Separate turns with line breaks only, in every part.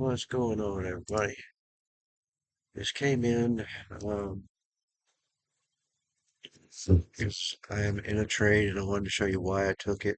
What's going on, everybody? This came in because I am in a trade and I wanted to show you why I took it.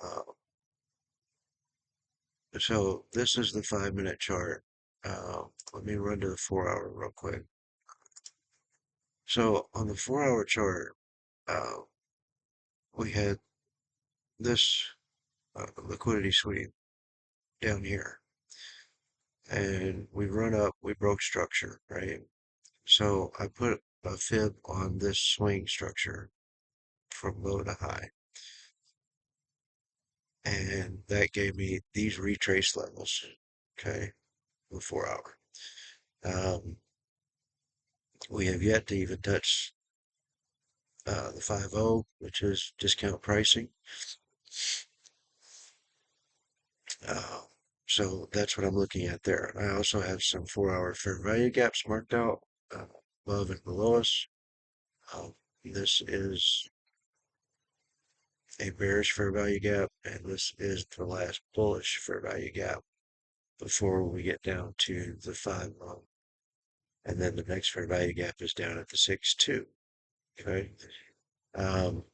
Uh, so this is the 5 minute chart. Let me run to the 4 hour real quick. So on the 4 hour chart, uh, we had this liquidity sweep down here, and we run up, we broke structure, right? So I put a fib on this swing structure from low to high, and that gave me these retrace levels. Okay, the 4 hour. Um, we have yet to even touch the 5.0, which is discount pricing. Uh, so that's what I'm looking at there. I also have some 4 hour fair value gaps marked out above and below us. This is a bearish fair value gap, and this is the last bullish fair value gap before we get down to the 5.0. And then the next fair value gap is down at the 6.2. Okay. Um,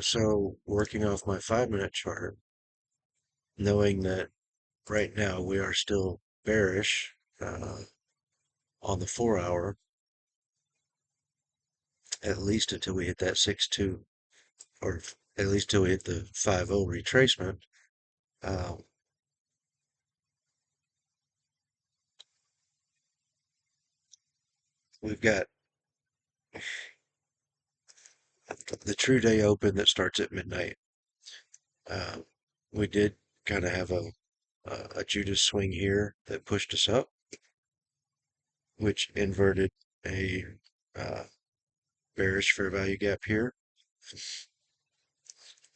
so working off my 5 minute chart, knowing that right now we are still bearish on the 4 hour, at least until we hit that 6.2, or at least till we hit the 5.0 retracement. Um, we've got the true day open that starts at midnight. Uh, we did kind of have a Judas swing here that pushed us up, which inverted a uh, bearish fair value gap here.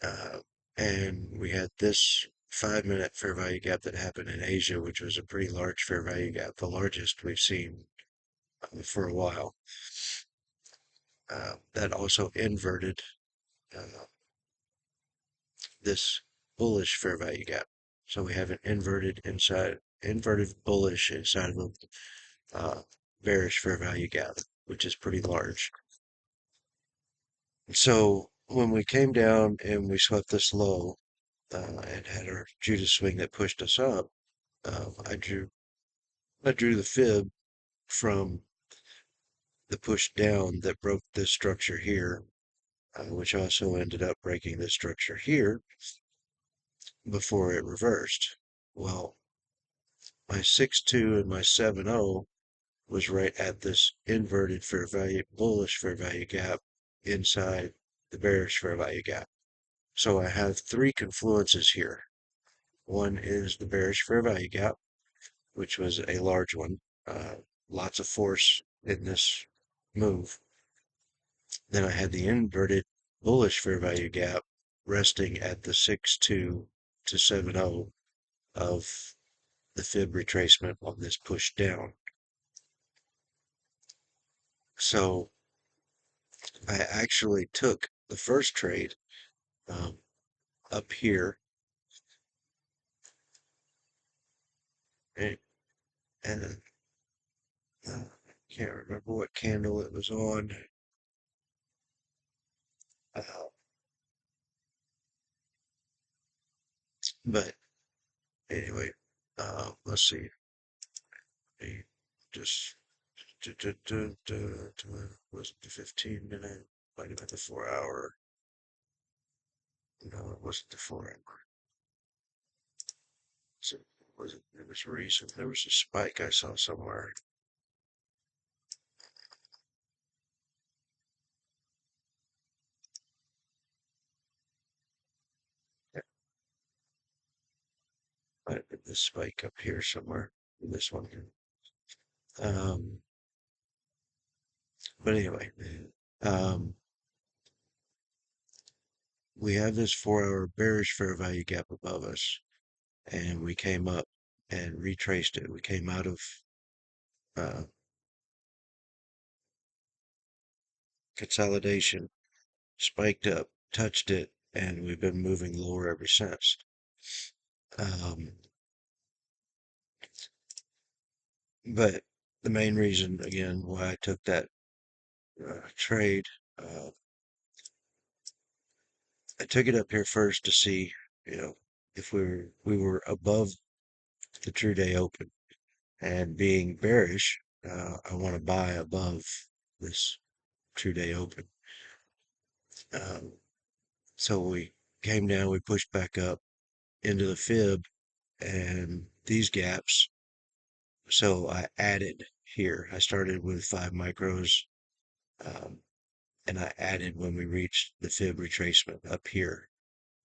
Uh, and we had this 5 minute fair value gap that happened in Asia, which was a pretty large fair value gap, the largest we've seen for a while. That also inverted this bullish fair value gap. So we have an inverted bullish inside of a bearish fair value gap, which is pretty large. So when we came down and we swept this low and had our Judas swing that pushed us up, I drew the fib from the push down that broke this structure here, which also ended up breaking this structure here before it reversed. Well, my 6.2 and my 7.0 was right at this inverted fair value, bullish fair value gap inside the bearish fair value gap. So I have three confluences here. One is the bearish fair value gap, which was a large one. Lots of force in this move. Then I had the inverted bullish fair value gap resting at the 6.2 to 7.0 of the fib retracement on this push down. So I actually took the first trade um, up here and, and can't remember what candle it was on. Uh, but anyway, let's see. Just was it the 15 minute? Might have been the 4 hour. No, it wasn't the 4 hour. So was it? It was recent. There was a spike I saw somewhere. Yeah, might have been this spike up here somewhere. This one. Um, but anyway, um, we have this 4 hour bearish fair value gap above us, and we came up and retraced it. We came out of uh, consolidation, spiked up, touched it, and we've been moving lower ever since. Um, but the main reason, again, why I took that trade, uh, I took it up here first to see, you know, if we were above the true day open, and being bearish, I want to buy above this true day open. Um, so we came down, we pushed back up into the fib and these gaps. So I added here. I started with 5 micros, um, and I added when we reached the fib retracement up here.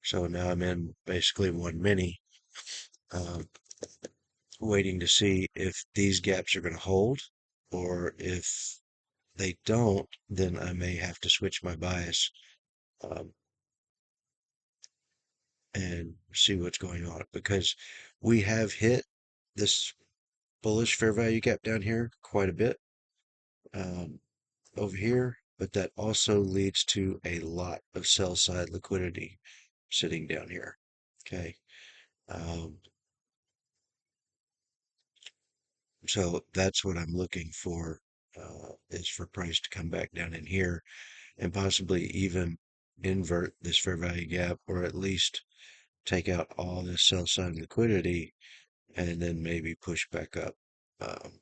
So now I'm in basically one mini, um, waiting to see if these gaps are going to hold, or if they don't, then I may have to switch my bias, um, and see what's going on, because we have hit this bullish fair value gap down here quite a bit, um, over here, but that also leads to a lot of sell side liquidity sitting down here. Okay. Um, so that's what I'm looking for, is for price to come back down in here and possibly even invert this fair value gap, or at least take out all this sell side liquidity and then maybe push back up, um,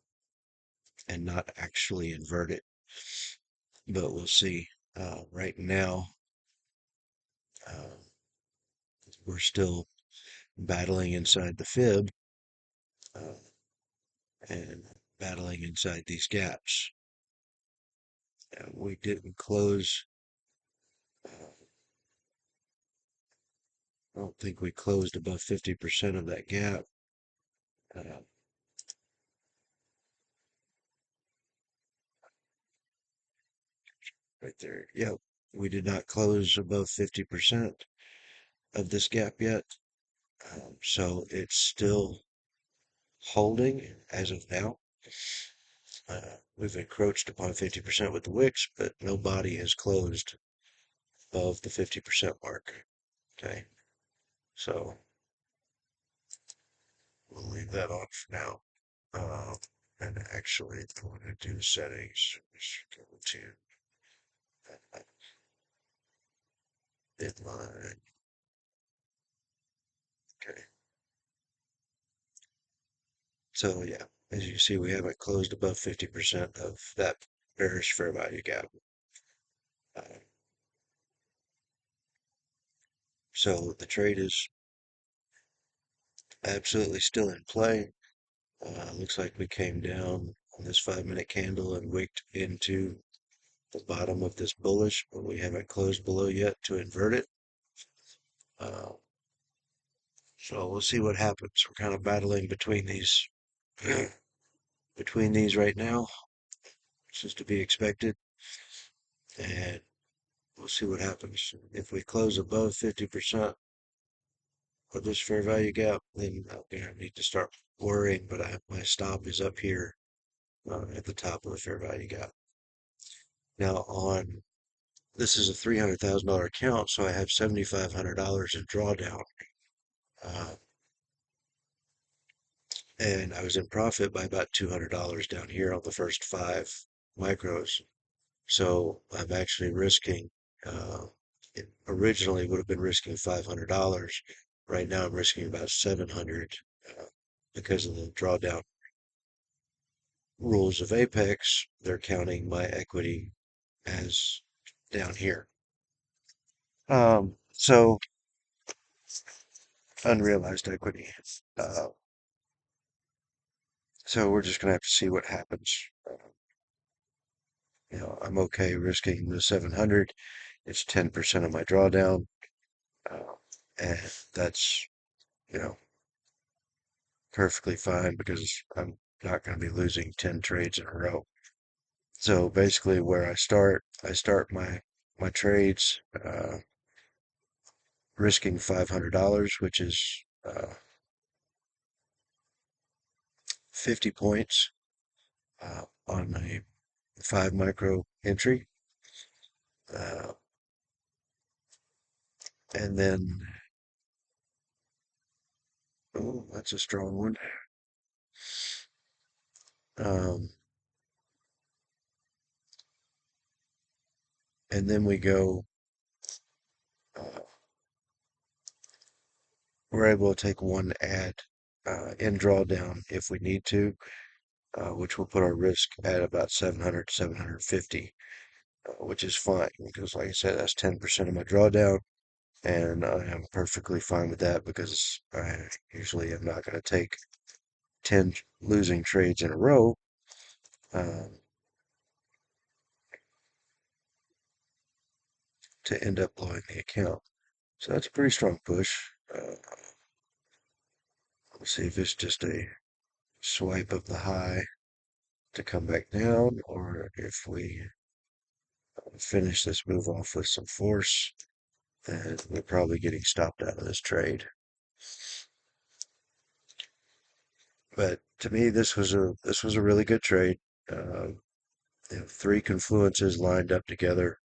and not actually invert it. But we'll see. Right now, uh, we're still battling inside the fib, uh, and battling inside these gaps. We didn't close. I don't think we closed above 50% of that gap. Uh, right there. Yep. We did not close above 50% of this gap yet. So it's still holding as of now. We've encroached upon 50% with the wicks, but nobody has closed above the 50% mark. Okay. So we'll leave that on for now. Um, and actually, I want to do settings. Just go to inline. Okay. So yeah, as you see, we haven't closed above 50% of that bearish fair value gap. Uh, so the trade is absolutely still in play. Looks like we came down on this 5 minute candle and wicked into the bottom of this bullish, but we haven't closed below yet to invert it. Uh, so we'll see what happens. We're kind of battling between these right now, which is to be expected, and we'll see what happens. If we close above 50% of this fair value gap, then I'm gonna need to start worrying. But my stop is up here, at the top of the fair value gap. Now on this is a $300,000 account, so I have $7,500 in drawdown. Uh, and I was in profit by about $200 down here on the first 5 micros. So I'm actually risking, it originally would have been risking $500. Right now I'm risking about 700, because of the drawdown rules of Apex. They're counting my equity as down here. So unrealized equity. Uh, so we're just gonna have to see what happens. I'm okay risking the 700. It's 10% of my drawdown, uh, and that's, you know, perfectly fine because I'm not going to be losing 10 trades in a row. So basically, where I start my trades, risking $500, which is, 50 points, on a 5 micro entry, uh, and then Oh, that's a strong one. Um, and then we go, uh, we're able to take one ad in drawdown if we need to, which will put our risk at about 700, 750, which is fine because, like I said, that's 10% of my drawdown. And I am perfectly fine with that because I usually am not going to take 10 losing trades in a row um, to end up blowing the account. So that's a pretty strong push. Let's see if it's just a swipe of the high to come back down or if we finish this move off with some force, then we're probably getting stopped out of this trade. But to me, this was a really good trade. Uh, three confluences lined up together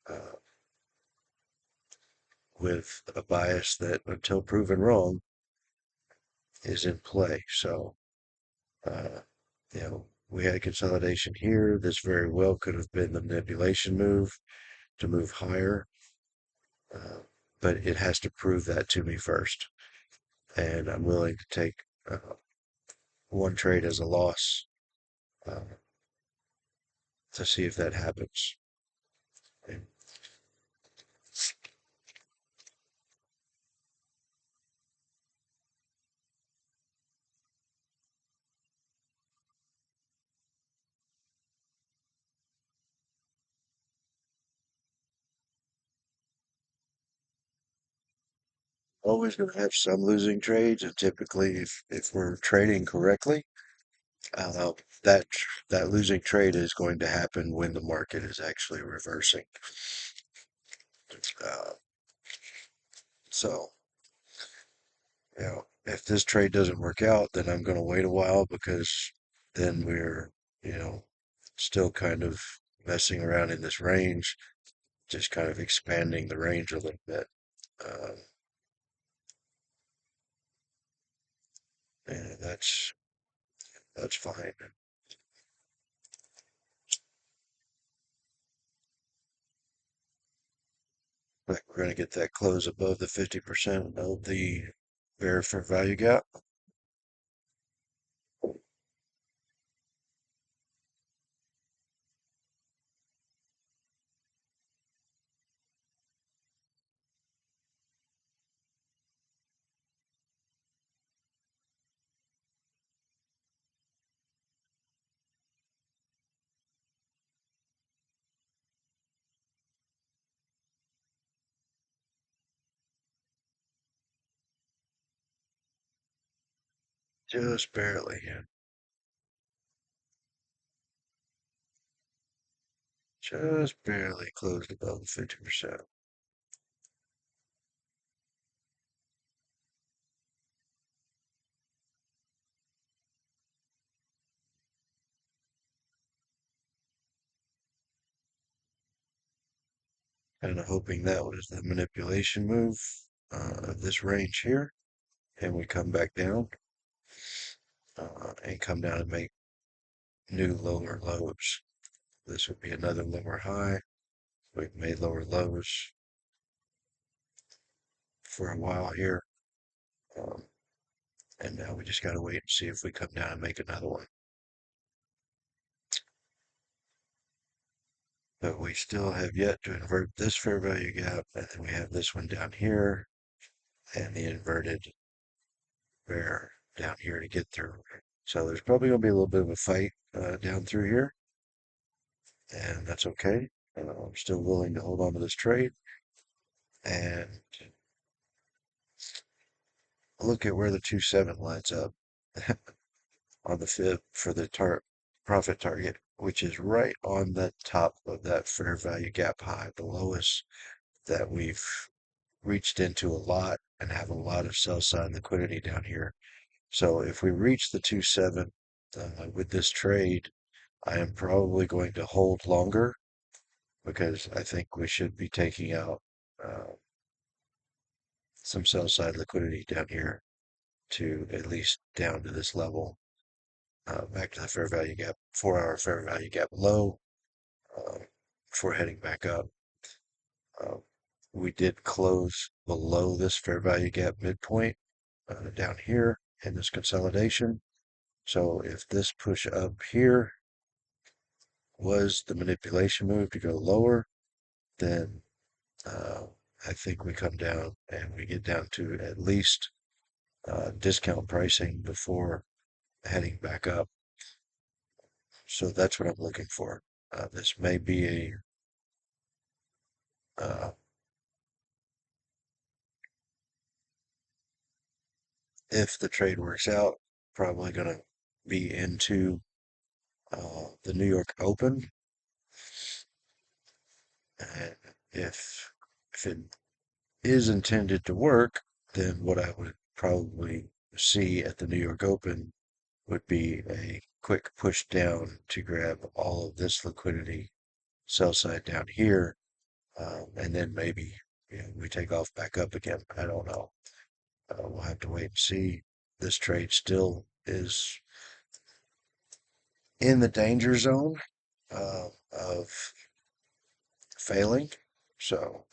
uh, with a bias that, until proven wrong, is in play. So, uh, we had consolidation here. This very well could have been the manipulation move to move higher, uh, but it has to prove that to me first. And I'm willing to take one trade as a loss uh, to see if that happens. And always going to have some losing trades, and typically, if we're trading correctly, uh, that losing trade is going to happen when the market is actually reversing. Uh, so, if this trade doesn't work out, then I'm going to wait a while because then we're, you know, still kind of messing around in this range, just kind of expanding the range a little bit. Um, and that's fine. Like we're going to get that close above the 50% of the fair value gap. Just barely, yeah. Just barely closed above the 50%. Kind of hoping that was the manipulation move of this range here. And we come back down and come down and make new lower lows. This would be another lower high. We've made lower lows for a while here. Um, and now we just got to wait and see if we come down and make another one. But we still have yet to invert this fair value gap. And then we have this one down here and the inverted bear down here to get through. So there's probably going to be a little bit of a fight down through here. And that's okay. I'm still willing to hold on to this trade. And look at where the 2-7 lines up on the fib for the profit target, which is right on the top of that fair value gap high, the lowest that we've reached into a lot and have a lot of sell side liquidity down here. So if we reach the 2-7 with this trade, I am probably going to hold longer because I think we should be taking out some sell side liquidity down here to at least down to this level, back to the fair value gap, 4-hour fair value gap low, uh, before heading back up. Uh, we did close below this fair value gap midpoint down here in this consolidation. So if this push up here was the manipulation move to go lower, then I think we come down and we get down to at least discount pricing before heading back up. So that's what I'm looking for. This may be if the trade works out, probably going to be into the New York Open. And if it is intended to work, then what I would probably see at the New York Open would be a quick push down to grab all of this liquidity, sell side down here, and then maybe we take off back up again. I don't know. We'll have to wait and see. This trade still is in the danger zone of failing. So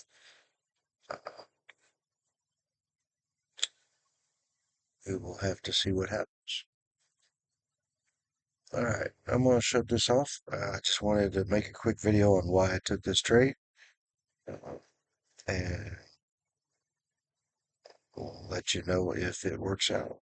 uh, we will have to see what happens. All right, I'm going to shut this off. I just wanted to make a quick video on why I took this trade, uh, and we'll let you know if it works out.